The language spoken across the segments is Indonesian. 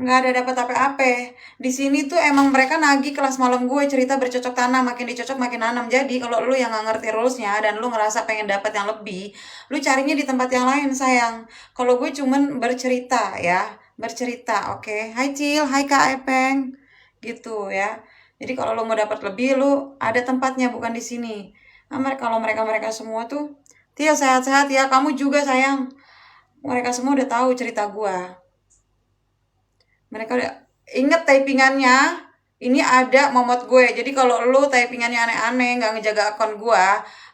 Nggak ada dapat apa-apa. Di sini tuh emang mereka nagih kelas malam gue cerita bercocok tanam, makin dicocok makin nanam. Jadi kalau lu yang nggak ngerti rulesnya dan lu ngerasa pengen dapat yang lebih, lu carinya di tempat yang lain sayang. Kalau gue cuman bercerita ya, bercerita, oke. Hai Cil, hai Kak Epeng, gitu ya. Jadi kalau lu mau dapat lebih, lu ada tempatnya bukan di sini. Nah, kalau mereka semua tuh, Tia sehat-sehat ya, kamu juga sayang. Mereka semua udah tahu cerita gua. Mereka udah inget typingannya. Ini ada momot gue. Jadi kalau lu typingannya aneh-aneh, nggak ngejaga akun gue,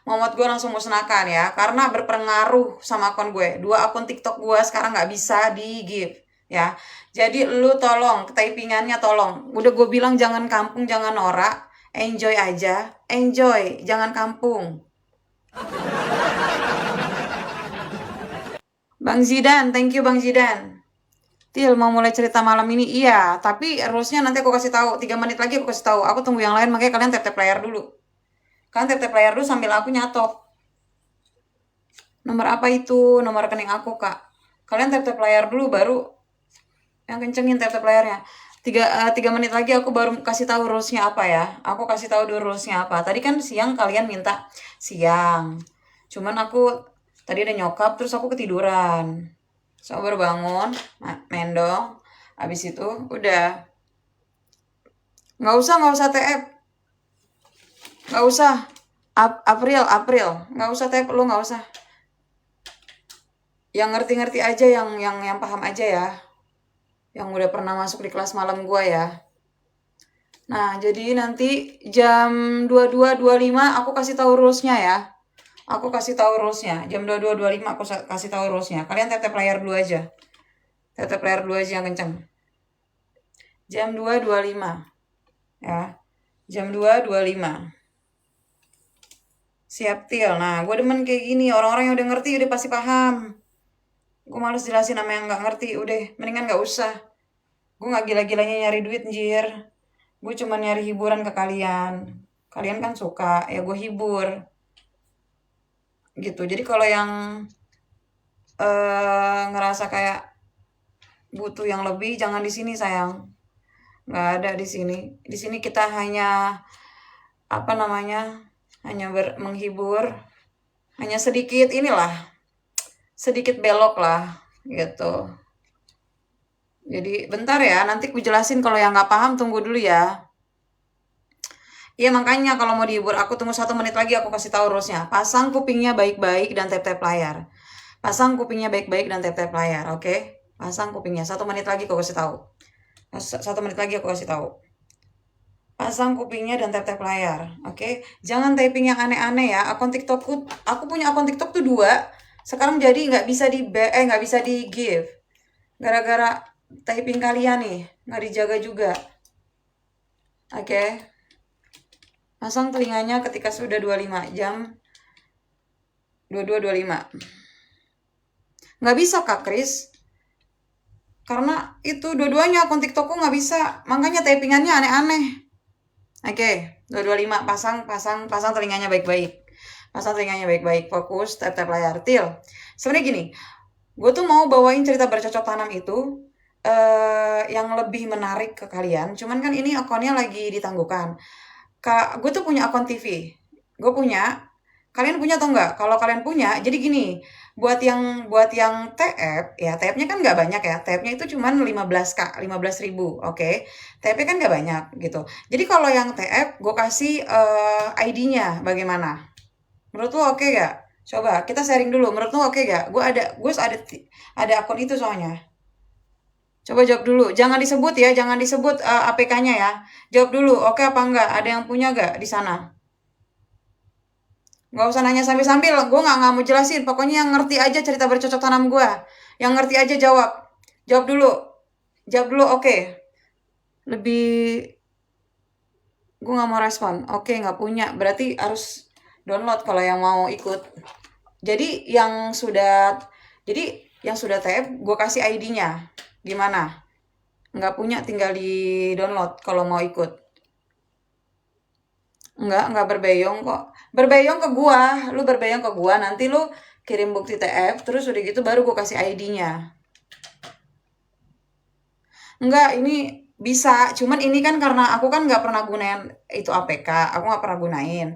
momot gue langsung musnahkan ya. Karena berpengaruh sama akun gue. Dua akun TikTok gue sekarang nggak bisa di give ya. Jadi lu tolong typingannya tolong. Udah gue bilang jangan kampung, jangan norak. Enjoy aja. Enjoy, jangan kampung. Bang Zidan, thank you Bang Zidan. Til, mau mulai cerita malam ini? Iya, tapi rulesnya nanti aku kasih tahu. 3 menit lagi aku kasih tahu. Aku tunggu yang lain, makanya kalian tap-tap layar dulu. Kalian tap-tap layar dulu sambil aku nyatok. Nomor apa itu? Nomor rekening aku, Kak. Kalian tap-tap layar dulu, baru yang kencengin tap-tap layarnya. 3 menit lagi aku baru kasih tahu rulesnya apa ya. Aku kasih tahu dulu rulesnya apa. Tadi kan siang kalian minta siang. Cuman aku tadi ada nyokap, terus aku ketiduran. So baru bangun, mendong. Habis itu udah. Nggak usah TF. Nggak usah. April. Nggak usah TF, lu nggak usah. Yang ngerti-ngerti aja, yang paham aja ya. Yang udah pernah masuk di kelas malam gua ya. Nah, jadi nanti jam 22.25 aku kasih tahu rulesnya ya. Aku kasih tahu rulesnya. Jam 22.25 aku kasih tahu rulesnya. Kalian tap-tap layar dulu aja. Tap-tap layar dulu aja yang kenceng. Jam 2.25 ya. Jam 2.25. Siap Til. Nah, gue demen kayak gini. Orang-orang yang udah ngerti udah pasti paham. Gue males jelasin sama yang gak ngerti. Udah, mendingan gak usah. Gue gak gila-gilanya nyari duit, anjir. Gue cuma nyari hiburan ke kalian. Kalian kan suka, ya gue hibur. Gitu. Jadi kalau yang ngerasa kayak butuh yang lebih, jangan di sini sayang. Nggak ada di sini. Di sini kita hanya apa namanya? Hanya menghibur. Hanya sedikit inilah. Sedikit belok lah gitu. Jadi bentar ya, nanti aku jelasin. Kalau yang nggak paham tunggu dulu ya. Iya makanya kalau mau dihibur aku tunggu 1 menit lagi aku kasih tahu rulesnya. Pasang kupingnya baik-baik dan tap-tap layar. Pasang kupingnya baik-baik dan tap-tap layar, oke? Pasang kupingnya. 1 menit lagi aku kasih tahu. 1 menit lagi aku kasih tahu. Pasang kupingnya dan tap-tap layar, oke? Jangan typing yang aneh-aneh ya. Akun TikTokku, aku punya akun TikTok tuh 2. Sekarang jadi nggak bisa nggak bisa di give. Gara-gara typing kalian nih nggak dijaga juga, oke? Pasang telinganya ketika sudah 25 jam. 22.25. Nggak bisa Kak Kris. Karena itu dua-duanya akun TikTokku nggak bisa. Makanya typingannya aneh-aneh. Oke, 225 pasang telinganya baik-baik. Pasang telinganya baik-baik, fokus tap-tap layar. Til. Sebenarnya gini, gue tuh mau bawain cerita bercocok tanam itu yang lebih menarik ke kalian. Cuman kan ini akunnya lagi ditangguhkan. Kak, gue tuh punya akun TV. Gue punya. Kalian punya atau enggak? Kalau kalian punya, jadi gini, buat yang TF, ya TF-nya kan nggak banyak ya. TF-nya itu cuman 15K, 15.000, oke. TF kan nggak banyak gitu. Jadi kalau yang TF, gue kasih ID-nya bagaimana? Menurut lo oke gak? Coba kita sharing dulu. Menurut lo oke gak? Gue ada akun itu soalnya. Coba jawab dulu. Jangan disebut ya, jangan disebut APK-nya ya. Jawab dulu, oke apa enggak? Ada yang punya gak di sana? Nggak usah nanya sambil-sambil, gue nggak mau jelasin. Pokoknya yang ngerti aja cerita bercocok tanam gue. Yang ngerti aja jawab. Jawab dulu. Jawab dulu, oke. Lebih, gue nggak mau respon. Oke, nggak punya. Berarti harus download kalau yang mau ikut. Jadi yang sudah TF, gue kasih ID-nya. Gimana? Nggak punya, tinggal di download kalau mau ikut. Enggak berbeyong kok. Berbeyong ke gua, lu berbeyong ke gua, nanti lu kirim bukti TF, terus udah gitu baru gua kasih ID-nya. Enggak, ini bisa, cuman ini kan karena aku kan nggak pernah gunain itu APK, aku nggak pernah gunain.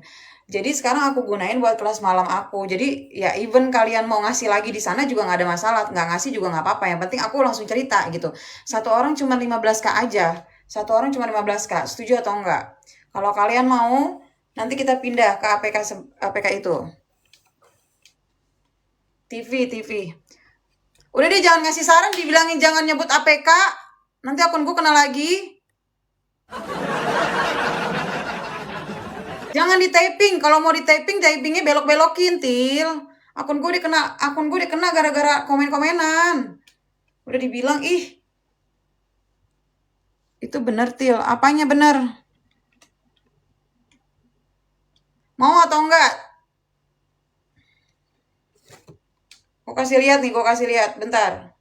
Jadi sekarang aku gunain buat kelas malam aku. Jadi ya even kalian mau ngasih lagi di sana juga nggak ada masalah, nggak ngasih juga nggak apa-apa. Yang penting aku langsung cerita gitu. Satu orang cuma 15K aja. Satu orang cuma 15K. Setuju atau enggak? Kalau kalian mau, nanti kita pindah ke APK itu. TV. Udah deh jangan ngasih saran, dibilangin jangan nyebut APK. Nanti akun gue kena lagi. Jangan di typing. Kalau mau di typing, typingnya belok-belokin, Til. Akun gue dikena gara-gara komen-komenan. Udah dibilang, ih, itu bener, Til. Apanya bener? Mau atau enggak? Gue kasih lihat nih, bentar.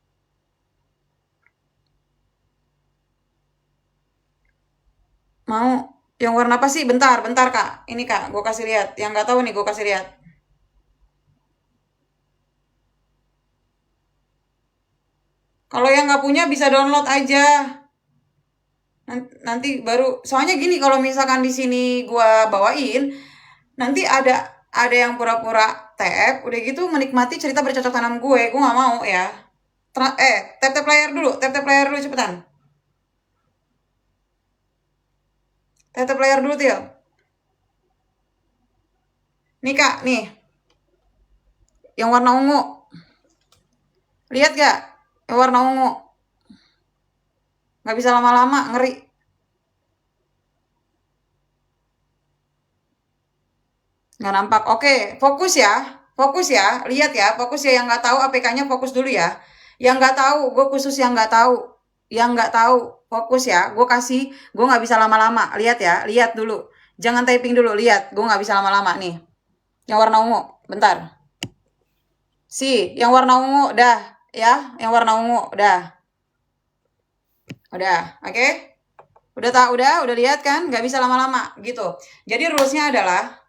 Mau yang warna apa sih? Bentar, Kak. Ini, Kak, gue kasih lihat. Yang nggak tahu nih, gue kasih lihat. Kalau yang nggak punya bisa download aja. Nanti baru, soalnya gini, kalau misalkan di sini gua bawain, nanti ada yang pura-pura tap, udah gitu menikmati cerita bercocok tanam gue nggak mau ya. Tap tap layar dulu cepetan. Tap tap layar dulu Til. Nih Kak, nih, yang warna ungu, lihat gak? Yang warna ungu, nggak bisa lama-lama, ngeri. Nggak nampak. Oke, fokus ya, lihat ya, fokus ya. Yang nggak tahu APK-nya fokus dulu ya. Yang nggak tahu, gue khusus yang nggak tahu. Yang nggak tahu, fokus ya. Gue nggak bisa lama-lama. Lihat ya, lihat dulu. Jangan typing dulu, lihat. Gue nggak bisa lama-lama nih. Yang warna ungu, bentar. Yang warna ungu, dah. Ya, yang warna ungu, dah. Udah, oke? Udah lihat kan? Nggak bisa lama-lama, gitu. Jadi rulesnya adalah,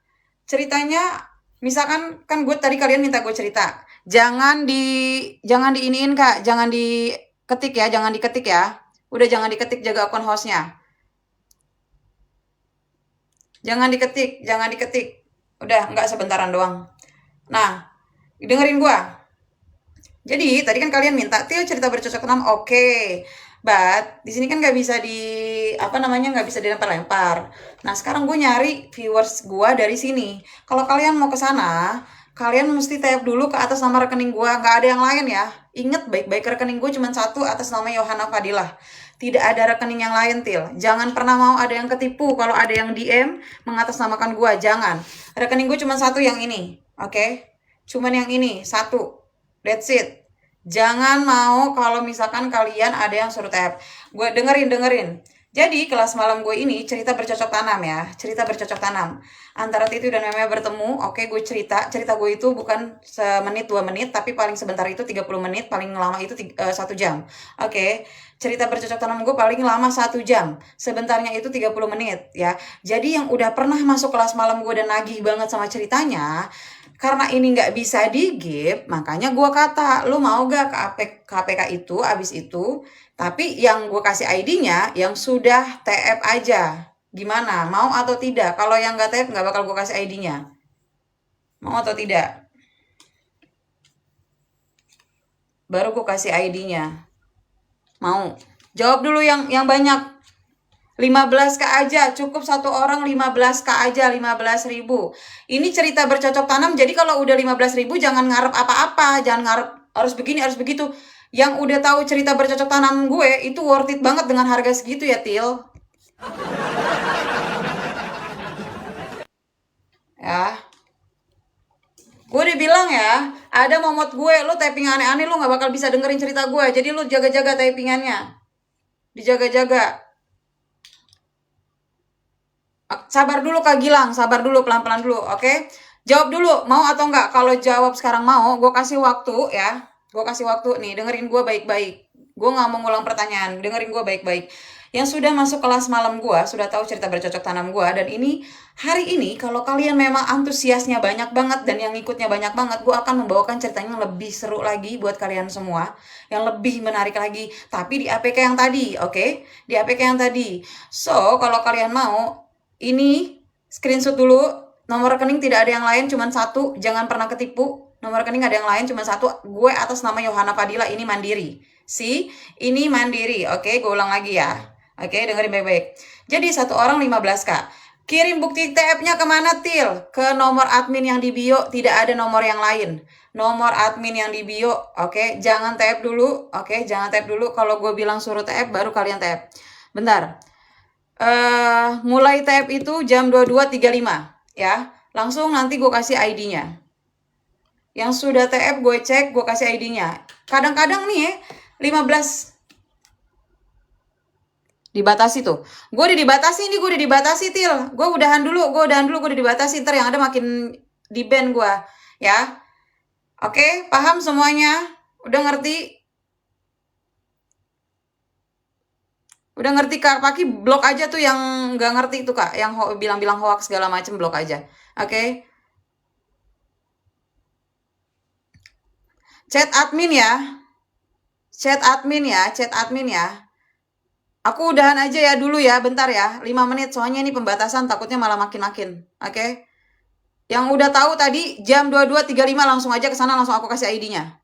ceritanya misalkan kan gue tadi kalian minta gue cerita, jangan diiniin Kak, jangan diketik ya, udah jangan diketik, jaga akun hostnya, jangan diketik, udah nggak sebentaran doang. Nah, dengerin gue. Jadi tadi kan kalian minta Til cerita bercocok tanam, oke. But di sini kan nggak bisa nggak bisa dilempar-lempar. Nah sekarang gue nyari viewers gue dari sini. Kalau kalian mau ke sana, kalian mesti tap dulu ke atas nama rekening gue. Nggak ada yang lain ya. Ingat baik-baik, rekening gue cuma satu atas nama Yohana Fadilah. Tidak ada rekening yang lain, Til. Jangan pernah mau ada yang ketipu. Kalau ada yang DM mengatasnamakan gue, jangan. Rekening gue cuma satu, yang ini, oke? Cuman yang ini satu. That's it. Jangan mau kalau misalkan kalian ada yang suruh tap. Gue dengerin. Jadi kelas malam gue ini cerita bercocok tanam ya. Cerita bercocok tanam. Antara Titi dan Meme bertemu. Oke, gue cerita. Cerita gue itu bukan semenit 2 menit. Tapi paling sebentar itu 30 menit. Paling lama itu 1 jam. Oke. Cerita bercocok tanam gue paling lama 1 jam. Sebentarnya itu 30 menit ya. Jadi yang udah pernah masuk kelas malam gue dan nagih banget sama ceritanya, karena ini nggak bisa di-give, makanya gue kata, lu mau gak ke APK itu, abis itu, tapi yang gue kasih ID-nya, yang sudah TF aja. Gimana? Mau atau tidak? Kalau yang nggak TF, nggak bakal gue kasih ID-nya. Mau atau tidak? Baru gue kasih ID-nya. Mau? Jawab dulu yang banyak. 15K aja, cukup satu orang 15K aja, 15.000. Ini cerita bercocok tanam, jadi kalau udah 15.000 jangan ngarep apa-apa, jangan ngarep harus begini, harus begitu. Yang udah tahu cerita bercocok tanam gue, itu worth it banget dengan harga segitu ya, Til. Ya. Gue udah bilang ya, ada momot gue, lu typing aneh-aneh, lu gak bakal bisa dengerin cerita gue. Jadi lu jaga-jaga typingannya. Dijaga-jaga. Sabar dulu Kak Gilang, sabar dulu, pelan-pelan dulu, oke? Jawab dulu, mau atau enggak? Kalau jawab sekarang mau, gue kasih waktu ya. Gue kasih waktu nih, dengerin gue baik-baik. Gue gak mau ngulang pertanyaan, dengerin gue baik-baik. Yang sudah masuk kelas malam gua, sudah tahu cerita bercocok tanam gua, dan ini hari ini kalau kalian memang antusiasnya banyak banget dan yang ikutnya banyak banget, gua akan membawakan ceritanya yang lebih seru lagi buat kalian semua, yang lebih menarik lagi, tapi di APK yang tadi, oke? Di APK yang tadi. So, kalau kalian mau, ini screenshot dulu, nomor rekening tidak ada yang lain, cuma satu, jangan pernah ketipu. Nomor rekening ada yang lain, cuma satu, gue atas nama Yohana Fadila, ini mandiri. Ini mandiri, oke? Gue ulang lagi ya. Oke, dengerin baik-baik. Jadi satu orang 15K. Kirim bukti TF-nya kemana, Til? Ke nomor admin yang di bio, tidak ada nomor yang lain. Nomor admin yang di bio, oke? Jangan TF dulu, oke? Jangan TF dulu. Kalau gue bilang suruh TF, baru kalian TF. Bentar. Mulai TF itu jam 22.35, ya. Langsung nanti gue kasih ID-nya. Yang sudah TF gue cek, gue kasih ID-nya. Kadang-kadang nih 15 dibatasi tuh. Gue udah dibatasi nih, gue udah dibatasi, Til. Gue udahan dulu, gue udah dibatasi. Ntar yang ada makin di ban gue, ya. Oke, paham semuanya? Udah ngerti? Udah ngerti, Kak Paki? Blok aja tuh yang nggak ngerti tuh, Kak. Yang bilang-bilang hoax segala macem, blok aja. Oke? Chat admin ya. Chat admin ya, chat admin ya. Aku udahan aja ya dulu ya, bentar ya. 5 menit, soalnya ini pembatasan, takutnya malah makin-makin. Oke? Yang udah tahu tadi, jam 22.35 langsung aja ke sana, langsung aku kasih ID-nya.